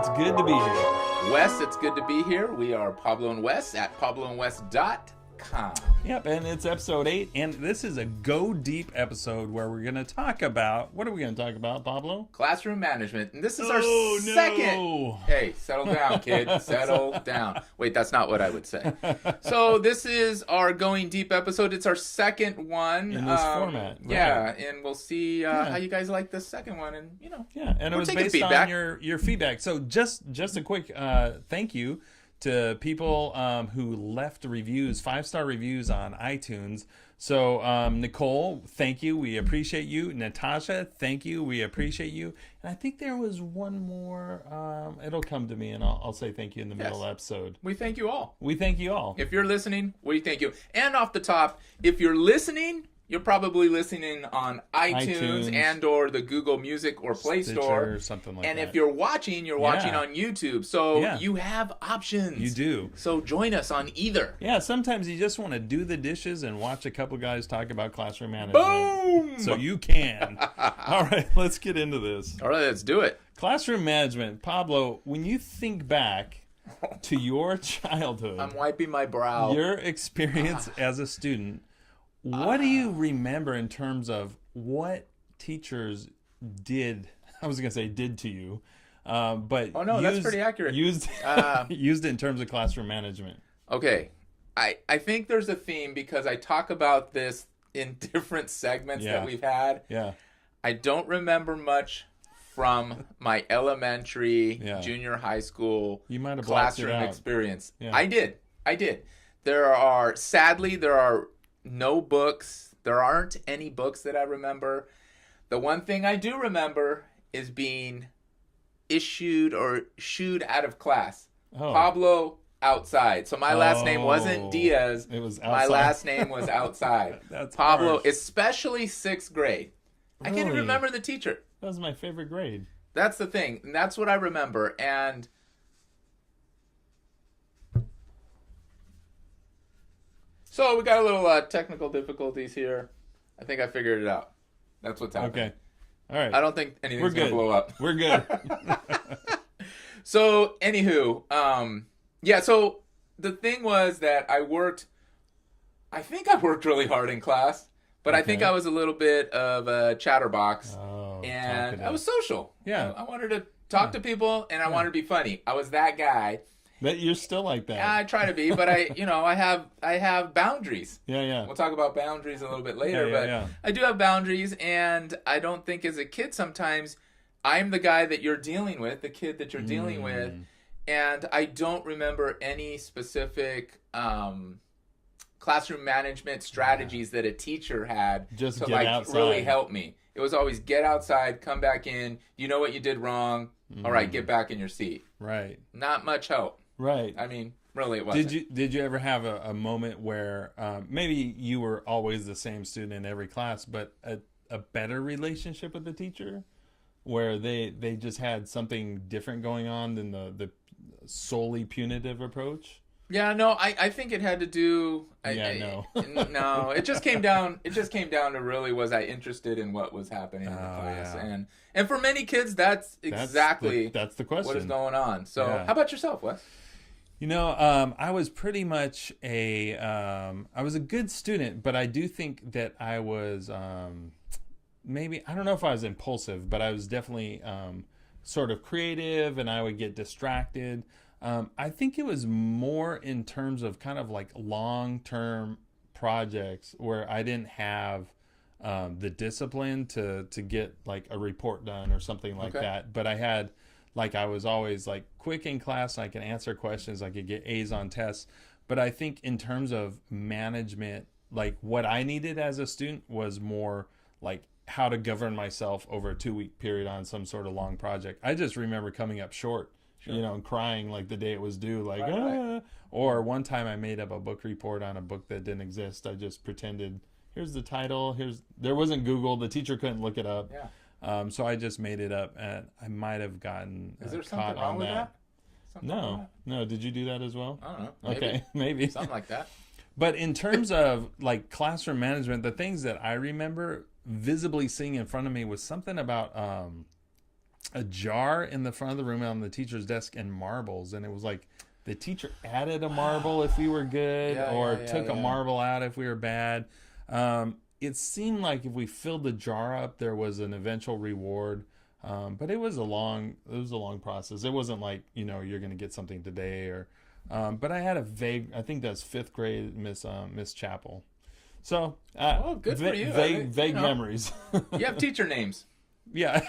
it's good to be here. Wes, it's good to be here. We are Pablo and Wes at pabloandwes.com. Yep, and it's episode 8, and this is a go deep episode where we're going to talk about, what are we going to talk about, Pablo? Classroom management. And this is our No. second. Hey, settle down, kid. Settle down. Wait, that's not what I would say. So this is our going deep episode. It's our second one. In this format. Right. Yeah, and we'll see how you guys like this second one. And, Yeah, and it was based on your feedback. So just a quick thank you to people who left reviews, 5-star reviews on iTunes. So Nicole, thank you. We appreciate you. Natasha, thank you. We appreciate you. And I think there was one more. It'll come to me, and I'll say thank you in the middle of the episode. We thank you all. We thank you all. If you're listening, we thank you. And off the top, if you're listening, you're probably listening on iTunes and or the Google Music or Play Stitcher, Store. or something like and that. if you're watching on YouTube. So you have options. You do. So join us on either. Yeah, sometimes you just want to do the dishes and watch a couple guys talk about classroom management. Boom! So you can. All right, let's get into this. All right, let's do it. Classroom management. Pablo, when you think back to your childhood, I'm wiping my brow. your experience as a student, what do you remember in terms of what teachers did? I was going to say did to you, but that's pretty accurate. Used it in terms of classroom management. Okay, I think there's a theme because I talk about this in different segments that we've had. Yeah. I don't remember much from my elementary, junior high school You might have classroom experience. Yeah. I did. Sadly, there are no books. There aren't any books that I remember. The one thing I do remember is being issued or shooed out of class. Oh. Pablo outside. So my last name wasn't Diaz. It was outside. My last name was outside. That's Pablo, harsh. especially 6th grade. I can't even Really? remember the teacher. That was my favorite grade. That's the thing. And that's what I remember. And so we got a little technical difficulties here. I think I figured it out. That's what's happening. Okay. All right. I don't think anything's going to blow up. We're good. So, anywho, so the thing was that I think I worked really hard in class, but I think I was a little bit of a chatterbox, and talkative. I was social. Yeah. I wanted to talk to people, and I wanted to be funny. I was that guy. But you're still like that. I try to be, but I have boundaries. Yeah. We'll talk about boundaries a little bit later, but I do have boundaries, and I don't think as a kid sometimes I'm the guy that you're dealing with, the kid that you're dealing with, and I don't remember any specific classroom management strategies that a teacher had Just to get outside. really help me. It was always get outside, come back in, you know what you did wrong, all right, get back in your seat. Right. Not much help. Right. I mean, really it wasn't. Did you ever have a moment where maybe you were always the same student in every class, but a better relationship with the teacher, where they just had something different going on than the solely punitive approach? Yeah, no, I think it had to do. No, it just came down. It just came down to really was I interested in what was happening in the class, and for many kids that's exactly that's the question. What is going on? So, how about yourself, Wes? I was pretty much I was a good student, but I do think that I was maybe, I don't know if I was impulsive, but I was definitely sort of creative, and I would get distracted. I think it was more in terms of kind of like long-term projects where I didn't have the discipline to get like a report done or something like that. But I had, like, I was always like quick in class. I could answer questions. I could get A's on tests. But I think in terms of management, like what I needed as a student was more like how to govern myself over a 2-week period on some sort of long project. I just remember coming up short. Sure. And crying like the day it was due, like, right. Or one time I made up a book report on a book that didn't exist. I just pretended, here's the title, there wasn't Google, the teacher couldn't look it up. Yeah. So I just made it up, and I might have gotten Is there caught something wrong on with that. Something No, did you do that as well? I don't know. Maybe. Okay, maybe. Something like that. But in terms of like classroom management, the things that I remember visibly seeing in front of me was something about a jar in the front of the room on the teacher's desk and marbles, and it was like the teacher added a marble if we were good, took a marble out if we were bad. It seemed like if we filled the jar up, there was an eventual reward. But it was a long process. It wasn't like, you're going to get something today but I had a vague, I think that's 5th grade Miss Chappell. So, good for you. Vague memories. You have teacher names. Yeah.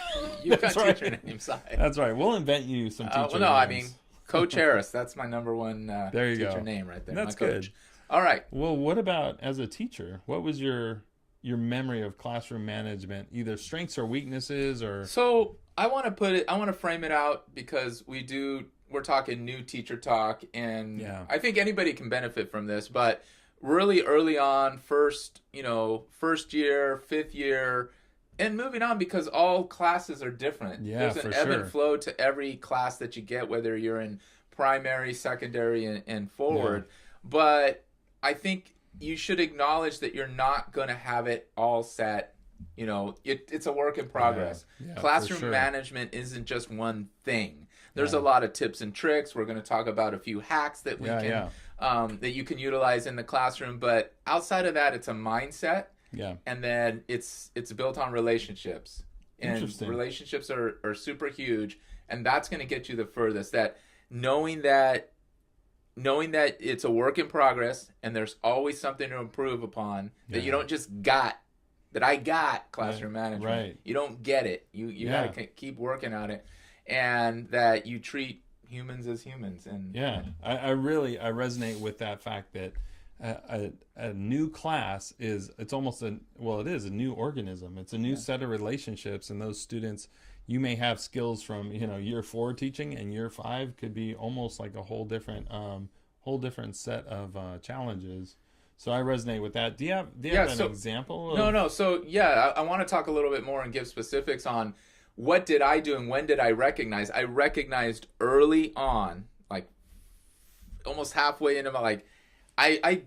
You've got teacher names. That's right. We'll invent you some teacher names. I mean, Coach Harris. That's my number one teacher name right there. That's my coach. Good. All right. Well, what about as a teacher? What was your memory of classroom management, either strengths or weaknesses, or? So I want to frame it out because we're talking new teacher talk, and I think anybody can benefit from this, but really early on, first year, 5th year, and moving on, because all classes are different. Yeah, there's an ebb and flow to every class that you get, whether you're in primary, secondary, and forward. Yeah. But I think you should acknowledge that you're not going to have it all set. It's a work in progress. Yeah, classroom management isn't just one thing. There's a lot of tips and tricks. We're going to talk about a few hacks that we can that you can utilize in the classroom. But outside of that, it's a mindset. Yeah. And then it's built on relationships. And relationships are super huge. And that's going to get you the furthest. That knowing that it's a work in progress and there's always something to improve upon, that you don't just got classroom management. Right. You don't get it. You got to keep working on it, and that you treat humans as humans. And I resonate with that fact that a new class it's almost a new organism. It's a new set of relationships, and those students, you may have skills from year 4 teaching, and year 5 could be almost like a whole different set of challenges. So I resonate with that. Do you have an example? No. So I want to talk a little bit more and give specifics on what did I do and when did I recognize. I recognized early on, like almost halfway into my I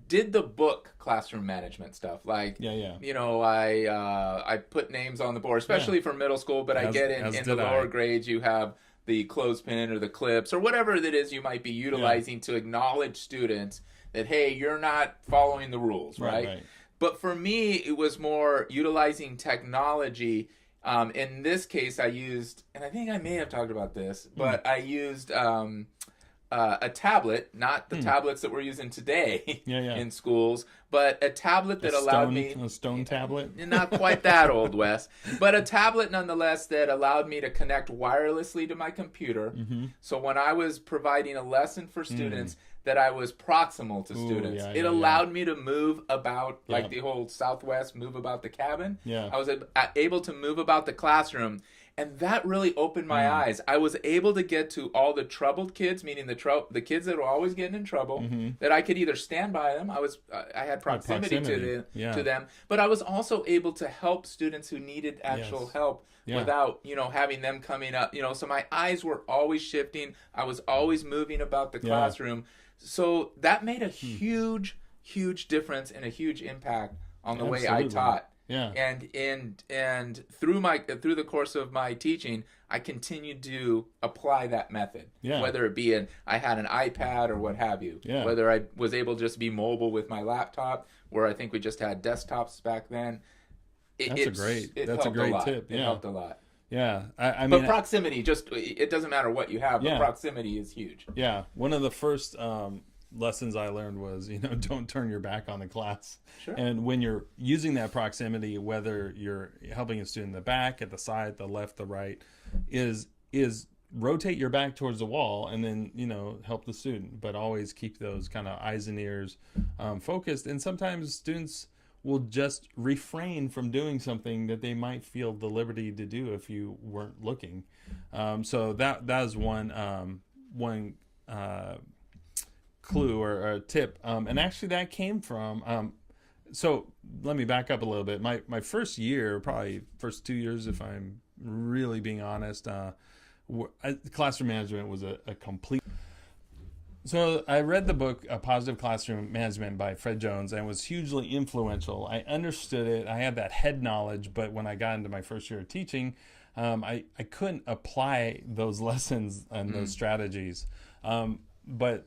did the book classroom management stuff. Like, I put names on the board, especially for middle school, but I get in the lower grades, you have the clothespin or the clips or whatever it is you might be utilizing to acknowledge students that, hey, you're not following the rules, right? But for me, it was more utilizing technology. In this case, I used, and I think I may have talked about this, but I used a tablet, not the tablets that we're using today in schools, but a tablet that allowed me... A stone tablet? Not quite that old, Wes. But a tablet, nonetheless, that allowed me to connect wirelessly to my computer. Mm-hmm. So when I was providing a lesson for students, that I was proximal to students. It allowed me to move about, like the whole Southwest, move about the cabin. Yeah. I was able to move about the classroom. And that really opened my eyes. I was able to get to all the troubled kids, meaning the kids that were always getting in trouble, that I could either stand by them. I had proximity. To them, but I was also able to help students who needed actual help without, having them coming up. So my eyes were always shifting. I was always moving about the classroom. So that made a huge, huge difference and a huge impact on the way I taught. Yeah. And through the course of my teaching, I continued to apply that method. Yeah. Whether it be I had an iPad or what have you. Yeah. Whether I was able to just be mobile with my laptop, where I think we just had desktops back then. That's a great tip. It helped a lot. Yeah. I mean, but proximity, it doesn't matter what you have, but proximity is huge. Yeah. One of the first lessons I learned was, don't turn your back on the class. Sure. And when you're using that proximity, whether you're helping a student in the back, at the side, the left, the right, is rotate your back towards the wall and then, help the student, but always keep those kind of eyes and ears focused. And sometimes students will just refrain from doing something that they might feel the liberty to do if you weren't looking. So that is one clue or a tip. And actually that came from, so let me back up a little bit. My first year, probably first 2 years, if I'm really being honest, classroom management was a complete. So I read the book Positive Classroom Management by Fred Jones, and it was hugely influential. I understood it. I had that head knowledge, but when I got into my first year of teaching, I couldn't apply those lessons and those strategies. But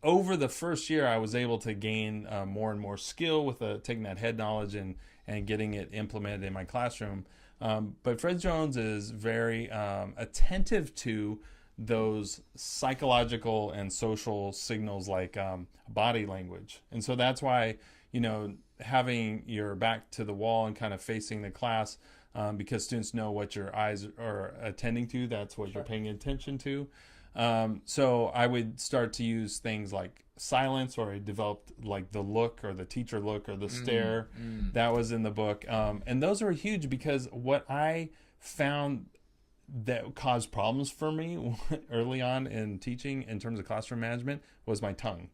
over the first year, I was able to gain more and more skill with taking that head knowledge and getting it implemented in my classroom. But Fred Jones is very attentive to those psychological and social signals like body language. And so that's why, having your back to the wall and kind of facing the class, because students know what your eyes are attending to, that's what you're paying attention to. So I would start to use things like silence, or I developed like the look or the teacher look or the stare. That was in the book. And those are huge because what I found that caused problems for me early on in teaching in terms of classroom management was my tongue.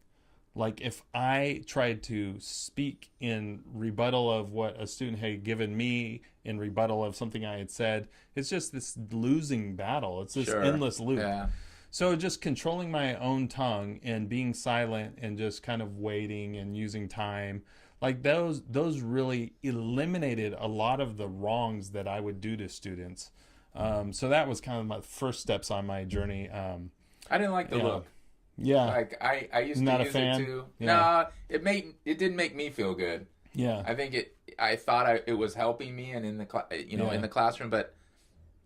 Like if I tried to speak in rebuttal of what a student had given me in rebuttal of something I had said, it's just this losing battle. It's this endless loop. Yeah. So just controlling my own tongue and being silent and just kind of waiting and using time, like those really eliminated a lot of the wrongs that I would do to students. So that was kind of my first steps on my journey. I didn't like the look. Yeah. Like I used to use it too. Yeah. Nah, it didn't make me feel good. Yeah. I thought it was helping me and in the in the classroom, but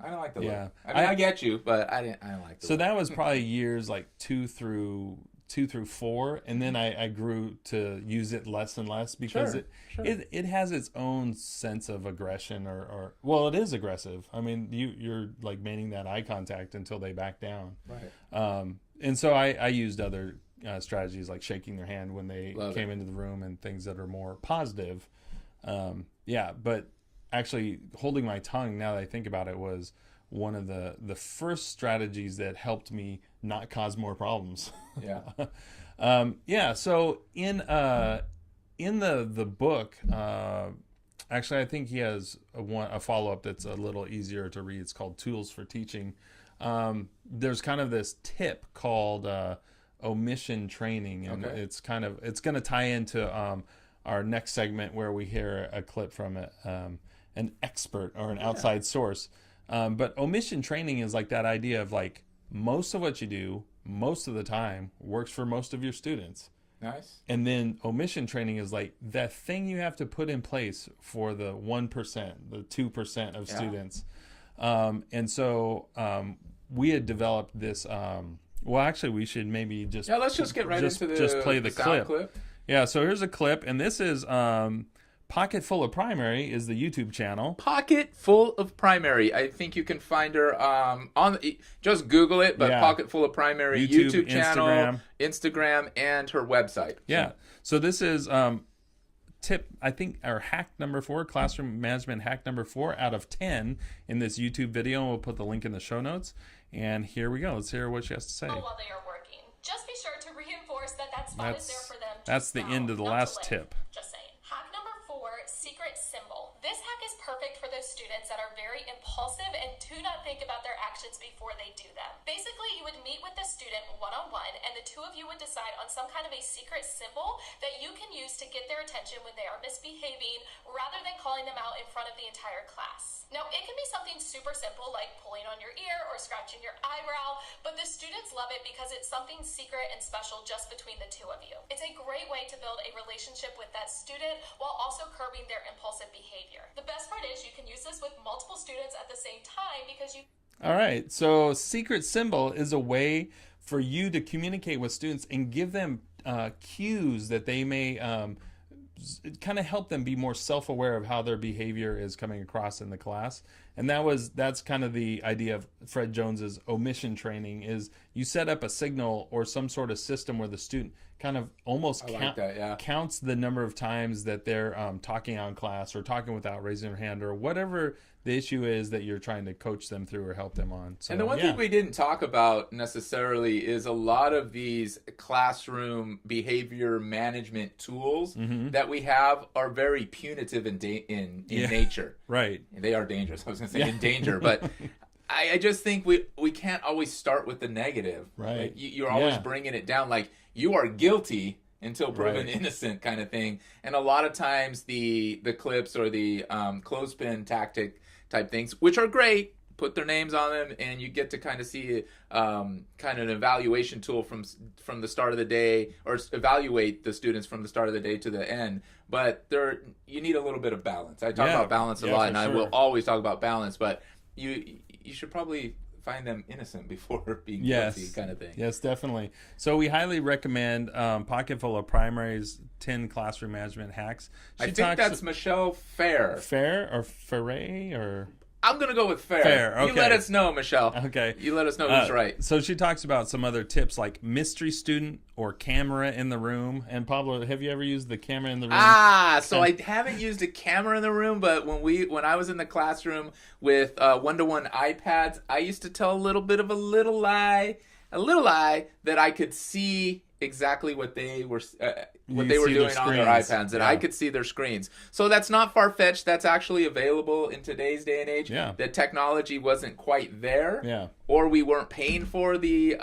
I don't like the look. I mean, I get you, but I don't like the look. So that was probably years like 2 through 4, and then I grew to use it less and less because it has its own sense of aggression or well, it is aggressive. I mean, you're like maintaining that eye contact until they back down. Right. And so I used other strategies like shaking their hand when they came into the room and things that are more positive. But actually holding my tongue, now that I think about it, was one of the first strategies that helped me not cause more problems. Yeah. So in the book, actually I think he has a follow-up that's a little easier to read. It's called Tools for Teaching. There's kind of this tip called omission training, and it's going to tie into our next segment where we hear a clip from an expert or an outside source. But omission training is like that idea of like most of what you do most of the time works for most of your students. Nice. And then omission training is like that thing you have to put in place for the 1%, the 2% of students. And so we had developed this. Well, actually, we should maybe just let's just get right into just play the clip. Yeah. So here's a clip, and this is Pocket Full of Primary is the YouTube channel. Pocket Full of Primary. I think you can find her just Google it, but Pocket Full of Primary YouTube channel, Instagram, and her website. Yeah. So this is tip, I think, our hack number 4, classroom management hack number 4 out of 10 in this YouTube video. We'll put the link in the show notes. And here we go. Let's hear what she has to say. While they are working, just be sure to reinforce that spot is there for them. That's the end of the last tip. Just saying. Hack number 4, secret symbol. This hack is perfect for those students that are very impulsive and do not think about their actions before they do them. Basically, you would meet with the student one-on-one, and the two of you would decide on some kind of a secret symbol that you can use to get their attention when they are misbehaving, rather than calling them out in front of the entire class. Now, it can be something super simple like pulling on your ear or scratching your eyebrow, but the students love it because it's something secret and special just between the two of you. It's a great way to build a relationship with that student while also curbing their impulsive behavior. The best part is you can use this with multiple students at the same time because you... All right, so secret symbol is a way for you to communicate with students and give them cues that they may kind of help them be more self-aware of how their behavior is coming across in the class. And that's kind of the idea of Fred Jones's omission training, is you set up a signal or some sort of system where the student kind of almost counts the number of times that they're talking out in class or talking without raising their hand or whatever the issue is that you're trying to coach them through or help them on. So, and the one thing we didn't talk about necessarily is a lot of these classroom behavior management tools that we have are very punitive in nature. Right. They are dangerous. I was going to say in danger, but I just think we can't always start with the negative. Right. Like you're always bringing it down like you are guilty until proven innocent kind of thing. And a lot of times the clips or the clothespin tactic type things, which are great, put their names on them, and you get to kind of see kind of an evaluation tool from the start of the day, or evaluate the students from the start of the day to the end. But you need a little bit of balance. I talk about balance a lot, and I will always talk about balance, but you should probably find them innocent before being guilty, kind of thing. Yes, definitely. So we highly recommend Pocketful of Primary's 10 Classroom Management Hacks. I think that's Michelle Fair. Fair or Ferre or... I'm going to go with Fair. Fair, okay. You let us know, Michelle. Okay. You let us know who's right. So she talks about some other tips like mystery student or camera in the room. And Pablo, have you ever used the camera in the room? So I haven't used a camera in the room, but when I was in the classroom with one-to-one iPads, I used to tell a little lie that I could see exactly what they were doing on their iPads, and I could see their screens. So that's not far-fetched. That's actually available in today's day and age. Yeah. The technology wasn't quite there. Yeah. Or we weren't paying for the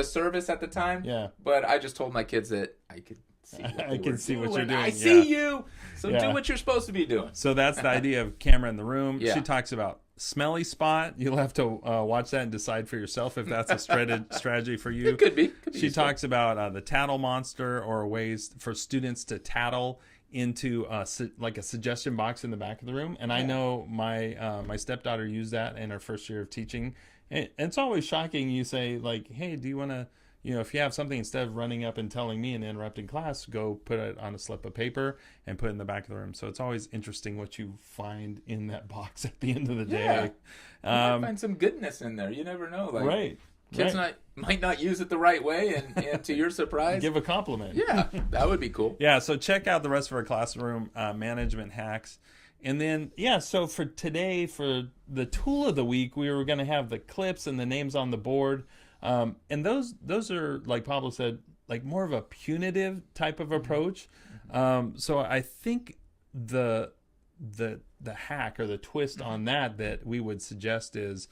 service at the time. Yeah. But I just told my kids that I could see what you're doing. I see you. So do what you're supposed to be doing. So that's the idea of camera in the room. Yeah. She talks about smelly spot. You'll have to watch that and decide for yourself if that's a strategy for you. It could be. She talks about the tattle monster, or ways for students to tattle into like a suggestion box in the back of the room. And I know my stepdaughter used that in her first year of teaching. And it's always shocking. You say like, hey, do you want to, if you have something, instead of running up and telling me and interrupting class, go put it on a slip of paper and put it in the back of the room. So it's always interesting what you find in that box at the end of the day. You might find some goodness in there. You never know. Like, right. Kids might not use it the right way, and to your surprise, give a compliment. Yeah, that would be cool. Yeah, so check out the rest of our classroom management hacks. And then, so for today, for the tool of the week, we were going to have the clips and the names on the board. And those are, like Pablo said, like more of a punitive type of approach. So I think the hack or the twist on that we would suggest is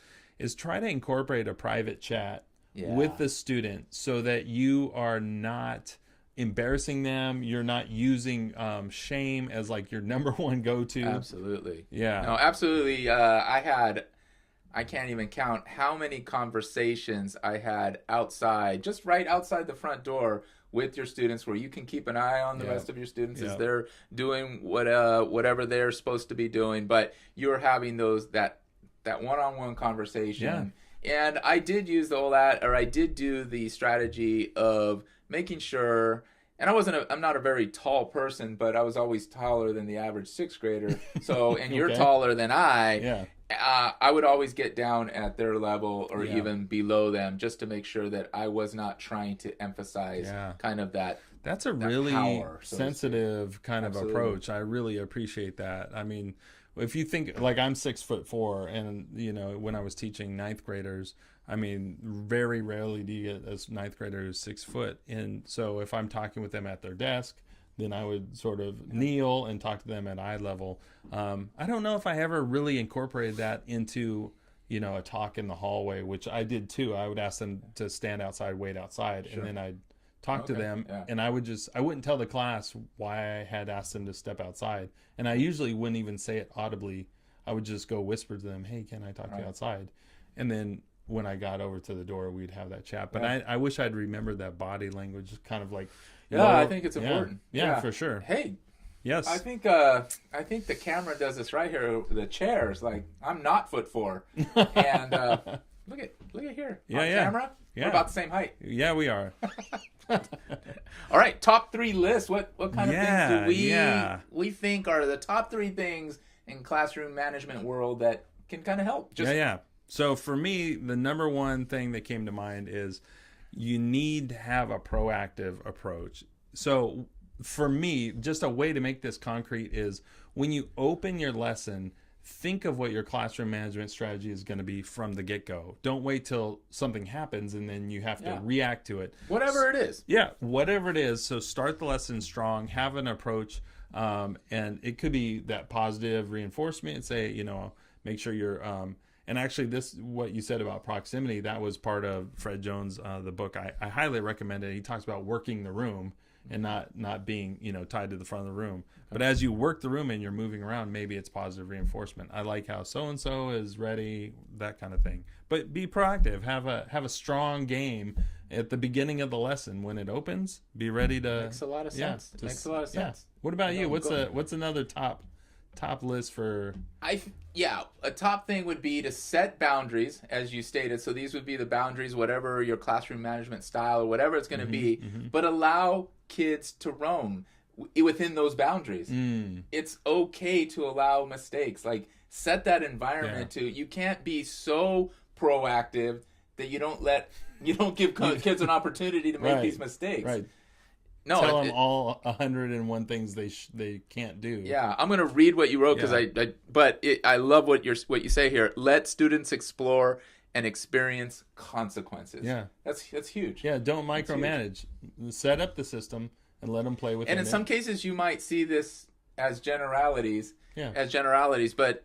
try to incorporate a private chat with the student, so that you are not embarrassing them. You're not using shame as like your number one go-to. Absolutely. Yeah. No, absolutely. I can't even count how many conversations I had outside, just right outside the front door, with your students, where you can keep an eye on the rest of your students as they're doing whatever they're supposed to be doing, but you're having that one-on-one conversation. And I did use I did do the strategy of making sure, and I'm not a very tall person, but I was always taller than the average sixth grader. So, and you're taller than I would always get down at their level or even below them, just to make sure that I was not trying to emphasize kind of that. That's a really power, sensitive kind of approach. I really appreciate that. I mean, if you think, like, I'm 6'4", and when I was teaching ninth graders, I mean, very rarely do you get a ninth grader who's 6 foot. And so if I'm talking with them at their desk, then I would sort of kneel and talk to them at eye level. I don't know if I ever really incorporated that into, a talk in the hallway, which I did too. I would ask them to stand outside, wait outside, and then I'd talk to them. And I wouldn't tell the class why I had asked them to step outside. And I usually wouldn't even say it audibly. I would just go whisper to them, hey, can I talk to you outside? And then when I got over to the door, we'd have that chat. But I wish I'd remembered that body language, kind of like, I think it's important. Yeah, for sure. Hey, yes. I think the camera does this right here. The chairs, like, I'm not 4'4", and look at here on camera. Yeah. We're about the same height. Yeah, we are. All right, top 3 list. What kind of things do we think are the top 3 things in classroom management world that can kind of help? So for me, the number one thing that came to mind is you need to have a proactive approach. So for me, just a way to make this concrete is when you open your lesson, think of what your classroom management strategy is going to be from the get-go. Don't wait till something happens and then you have to react to it. Whatever it is. Yeah, whatever it is. So start the lesson strong, have an approach, and it could be that positive reinforcement and say, make sure you're... and actually, what you said about proximity, that was part of Fred Jones, the book. I highly recommend it. He talks about working the room. and not being, tied to the front of the room. But as you work the room and you're moving around, maybe it's positive reinforcement. I like how so-and-so is ready, that kind of thing. But be proactive. Have a strong game at the beginning of the lesson. When it opens, be ready to... Makes a lot of sense. Makes a lot of sense. Yeah. What about you? What's another top list for... A top thing would be to set boundaries, as you stated. So these would be the boundaries, whatever your classroom management style or whatever it's going to be, but allow kids to roam within those boundaries. It's okay to allow mistakes. Like, set that environment you can't be so proactive that you don't give kids an opportunity to make these mistakes. Right. No, tell them all 101 things they can't do. Yeah, I'm going to read what you wrote because I love what you say here. Let students explore and experience consequences. Yeah, that's huge. Yeah, don't micromanage. Set up the system and let them play with it. And in some cases, you might see this as generalities. Yeah. But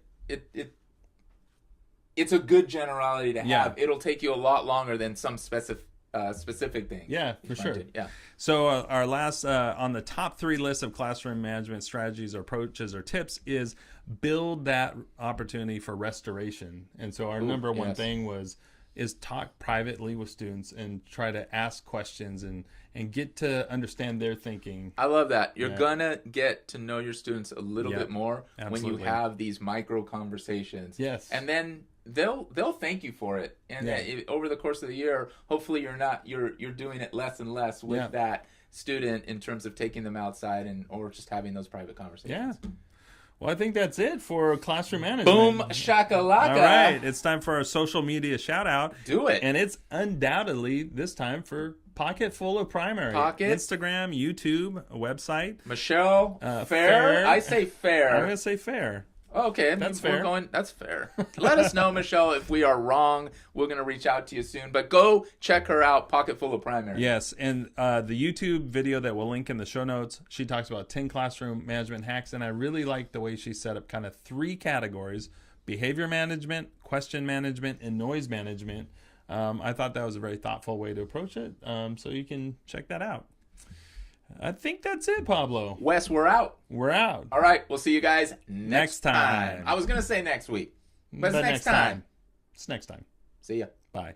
it's a good generality to have. Yeah. It'll take you a lot longer than some specific thing. Yeah, for sure. Yeah. So our last on the top 3 list of classroom management strategies or approaches or tips is build that opportunity for restoration. And so our number one thing is talk privately with students and try to ask questions and get to understand their thinking. I love that. You're gonna get to know your students a little bit more when you have these micro conversations. Yes. And then they'll thank you for it. And over the course of the year, hopefully you're doing it less and less with that student in terms of taking them outside or just having those private conversations. Yeah. Well, I think that's it for classroom management. Boom shakalaka. All right. It's time for our social media shout out. Do it. And it's undoubtedly this time for Pocket Full of Primary. Instagram, YouTube, a website. Michelle, fair? I say fair. I'm going to say fair. Okay, that's fair. That's fair. Let us know, Michelle, if we are wrong. We're going to reach out to you soon. But go check her out, Pocket Full of Primary. Yes, and the YouTube video that we'll link in the show notes, she talks about 10 classroom management hacks, and I really like the way she set up kind of 3 categories: behavior management, question management, and noise management. I thought that was a very thoughtful way to approach it, so you can check that out. I think that's it, Pablo. Wes, we're out. We're out. All right, we'll see you guys next time. I was going to say next week, but it's next time. It's next time. See ya. Bye.